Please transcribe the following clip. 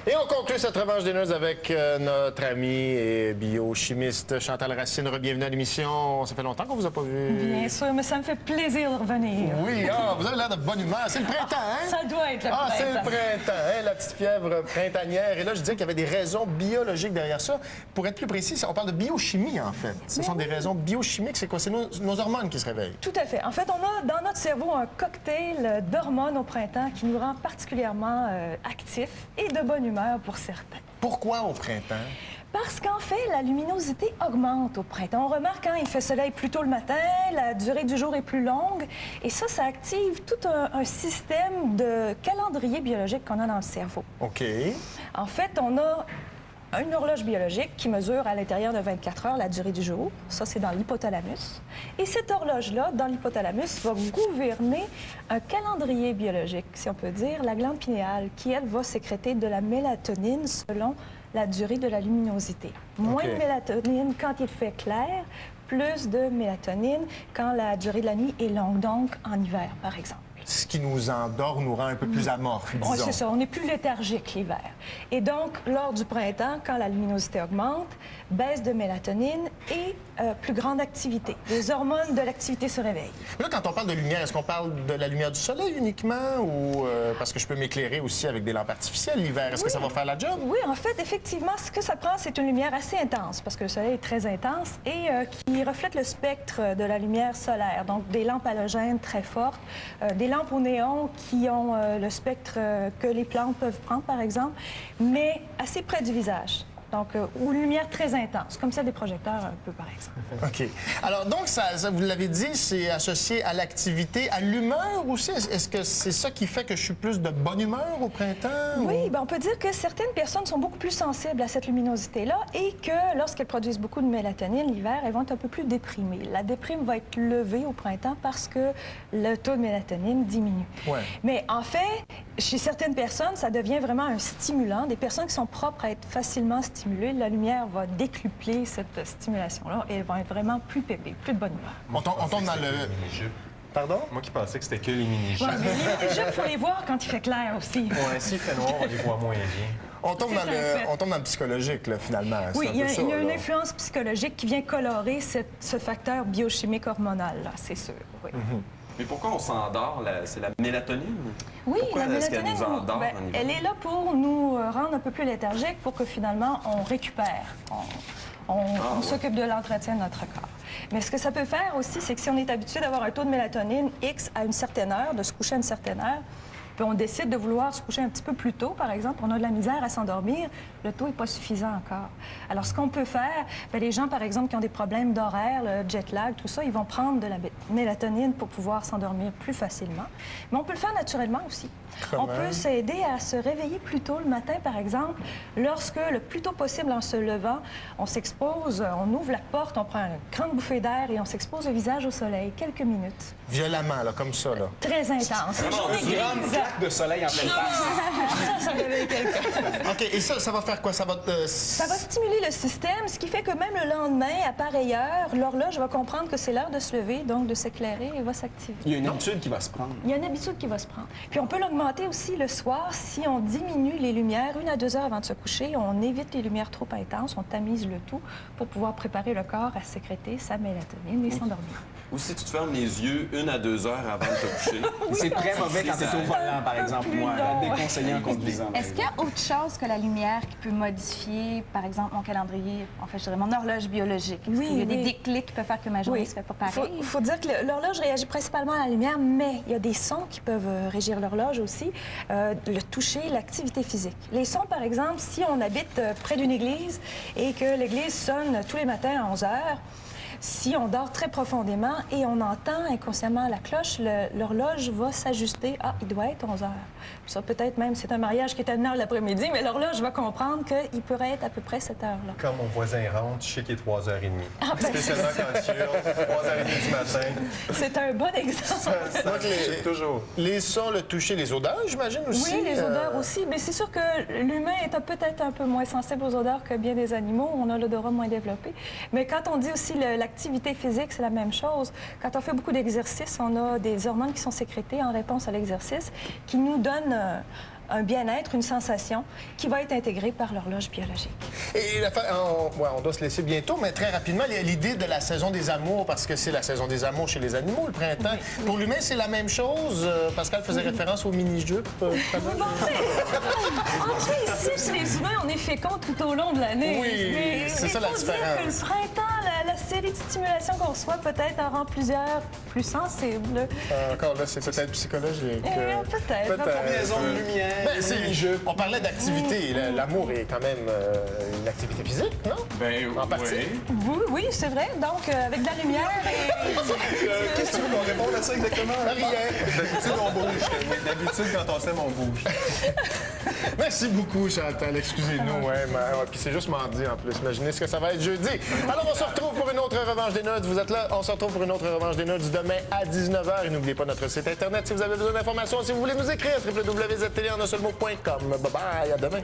Et on conclut cette revanche des nœuds avec notre amie et biochimiste Chantal Racine. Bienvenue à l'émission. Ça fait longtemps qu'on vous a pas vu. Bien sûr, mais ça me fait plaisir de revenir. Oui, vous avez l'air de bonne humeur. C'est le printemps, hein? Ça doit être le printemps. C'est le printemps, hein? La petite fièvre printanière. Et là, je disais qu'il y avait des raisons biologiques derrière ça. Pour être plus précis, on parle de biochimie, en fait. Ce sont des raisons biochimiques. C'est quoi? C'est nos hormones qui se réveillent. Tout à fait. En fait, on a dans notre cerveau un cocktail d'hormones au printemps qui nous rend particulièrement actifs et de bonne humeur pour certains. Pourquoi au printemps? Parce qu'en fait, la luminosité augmente au printemps. On remarque quand il fait soleil plus tôt le matin, la durée du jour est plus longue. Et ça active tout un système de calendrier biologique qu'on a dans le cerveau. OK. En fait, on a une horloge biologique qui mesure à l'intérieur de 24 heures la durée du jour. Ça, c'est dans l'hypothalamus. Et cette horloge-là, dans l'hypothalamus, va gouverner un calendrier biologique, si on peut dire, la glande pinéale, qui, elle, va sécréter de la mélatonine selon la durée de la luminosité. Moins de mélatonine quand il fait clair, plus de mélatonine quand la durée de la nuit est longue, donc en hiver, par exemple. Ce qui nous endort nous rend un peu plus amorphes, disons. Oui, c'est ça. On est plus léthargique l'hiver. Et donc, lors du printemps, quand la luminosité augmente, baisse de mélatonine et plus grande activité. Les hormones de l'activité se réveillent. Là, quand on parle de lumière, est-ce qu'on parle de la lumière du soleil uniquement ou parce que je peux m'éclairer aussi avec des lampes artificielles l'hiver? Est-ce que ça va faire la job? Oui, en fait, effectivement, ce que ça prend, c'est une lumière assez intense parce que le soleil est très intense et qui reflète le spectre de la lumière solaire. Donc, des lampes halogènes très fortes, des lampes au néon qui ont le spectre que les plantes peuvent prendre, par exemple, mais assez près du visage. Donc, ou une lumière très intense, comme celle des projecteurs, un peu, par exemple. OK. Alors, donc, ça, vous l'avez dit, c'est associé à l'activité, à l'humeur aussi. Est-ce que c'est ça qui fait que je suis plus de bonne humeur au printemps? Oui, bien, on peut dire que certaines personnes sont beaucoup plus sensibles à cette luminosité-là et que lorsqu'elles produisent beaucoup de mélatonine l'hiver, elles vont être un peu plus déprimées. La déprime va être levée au printemps parce que le taux de mélatonine diminue. Ouais. Mais en fait, chez certaines personnes, ça devient vraiment un stimulant. Des personnes qui sont propres à être facilement stimulées, la lumière va décupler cette stimulation-là et elles vont être vraiment plus pépées, plus de bonne humeur. On tombe dans le... Pardon? Moi qui pensais que c'était que les mini-jeux. Ouais, mais les mini-jeux, il faut les voir quand il fait clair aussi. Oui, s'il fait noir, on les voit moins bien. On tombe dans le psychologique, là, finalement. Oui, il y a une influence psychologique qui vient colorer ce facteur biochimique hormonal, là, c'est sûr. Oui. Mais pourquoi on s'endort? C'est la mélatonine? Oui, pourquoi la est-ce mélatonine, qu'elle nous endort en hiver? elle est là pour nous rendre un peu plus léthargiques pour que finalement on récupère. On s'occupe de l'entretien de notre corps. Mais ce que ça peut faire aussi, c'est que si on est habitué d'avoir un taux de mélatonine X à une certaine heure, de se coucher à une certaine heure, puis on décide de vouloir se coucher un petit peu plus tôt, par exemple, on a de la misère à s'endormir, le taux n'est pas suffisant encore. Alors, ce qu'on peut faire, bien, les gens, par exemple, qui ont des problèmes d'horaire, le jet lag, tout ça, ils vont prendre de la mélatonine pour pouvoir s'endormir plus facilement. Mais on peut le faire naturellement aussi. Comment? On peut s'aider à se réveiller plus tôt le matin, par exemple, lorsque, le plus tôt possible en se levant, on s'expose, on ouvre la porte, on prend une grande bouffée d'air et on s'expose le visage au soleil, quelques minutes. Violemment, là, comme ça, là. Très intense. Une journée grise. De soleil en pleine face. Ça réveille quelqu'un. OK, et ça va faire quoi? Ça va Ça va stimuler le système, ce qui fait que même le lendemain, à pareille heure, l'horloge va comprendre que c'est l'heure de se lever, donc de s'éclairer et va s'activer. Il y a une habitude qui va se prendre. Il y a une habitude qui va se prendre. Puis on peut l'augmenter aussi le soir si on diminue les lumières 1 à 2 heures avant de se coucher. On évite les lumières trop intenses, on tamise le tout pour pouvoir préparer le corps à sécréter sa mélatonine et s'endormir. Ou si tu te fermes les yeux 1 à 2 heures avant de te coucher. C'est très mauvais quand c'est au volant, par exemple. Moi, long. déconseillé en conduisant. Est-ce qu'il y a autre chose que la lumière qui peut modifier, par exemple, mon calendrier, en fait, je dirais mon horloge biologique? Est-ce qu'il y a des déclics qui peuvent faire que ma journée ne se fait pas pareil? Il faut dire que l'horloge réagit principalement à la lumière, mais il y a des sons qui peuvent régir l'horloge aussi. Le toucher, l'activité physique. Les sons, par exemple, si on habite près d'une église et que l'église sonne tous les matins à 11 heures, si on dort très profondément et on entend inconsciemment la cloche, l'horloge va s'ajuster. Ah, il doit être 11 heures. Puis ça, peut-être même, c'est un mariage qui est à 1 heure l'après-midi, mais l'horloge va comprendre qu'il pourrait être à peu près cette heure-là. Quand mon voisin rentre, je sais qu'il est 3h30. Ah, ben, Spécialement quand tu hurles, 3h30 du matin. c'est un bon exemple. Donc, Toujours. les sons, le toucher, les odeurs, j'imagine aussi. Oui, les odeurs aussi. Mais c'est sûr que l'humain est peut-être un peu moins sensible aux odeurs que bien des animaux. On a l'odorat moins développé. Mais quand on dit aussi l'activité physique, c'est la même chose. Quand on fait beaucoup d'exercices, on a des hormones qui sont sécrétées en réponse à l'exercice qui nous donnent un bien-être, une sensation qui va être intégrée par l'horloge biologique. Et on doit se laisser bientôt, mais très rapidement, il y a l'idée de la saison des amours, parce que c'est la saison des amours chez les animaux, le printemps. Pour l'humain, c'est la même chose. Pascal faisait référence aux mini-jupes. En fait, ici, chez les humains, on est fécond tout au long de l'année. Oui, Mais c'est ça la il faut dire que différence. le printemps, la série de stimulations qu'on reçoit peut-être en rend plusieurs plus sensibles. Encore là, c'est peut-être psychologique. Peut-être. Combinaison de lumière, Ben, on parlait d'activité. L'amour est quand même une activité physique, non? Ben, En partie. oui. Oui, c'est vrai. Donc, avec de la lumière et... Qu'est-ce que tu veux qu'on réponde à ça exactement? Rien. D'habitude, on bouge. D'habitude, quand on s'aime, on bouge. Merci beaucoup, Chantal. Excusez-nous. Puis c'est juste mardi en plus. Imaginez ce que ça va être jeudi. Alors, on se retrouve pour une autre revanche des notes. Vous êtes là. On se retrouve pour une autre revanche des notes demain à 19h. Et n'oubliez pas notre site Internet si vous avez besoin d'informations. Si vous voulez nous écrire, www.ztl.com. Bye bye. À demain.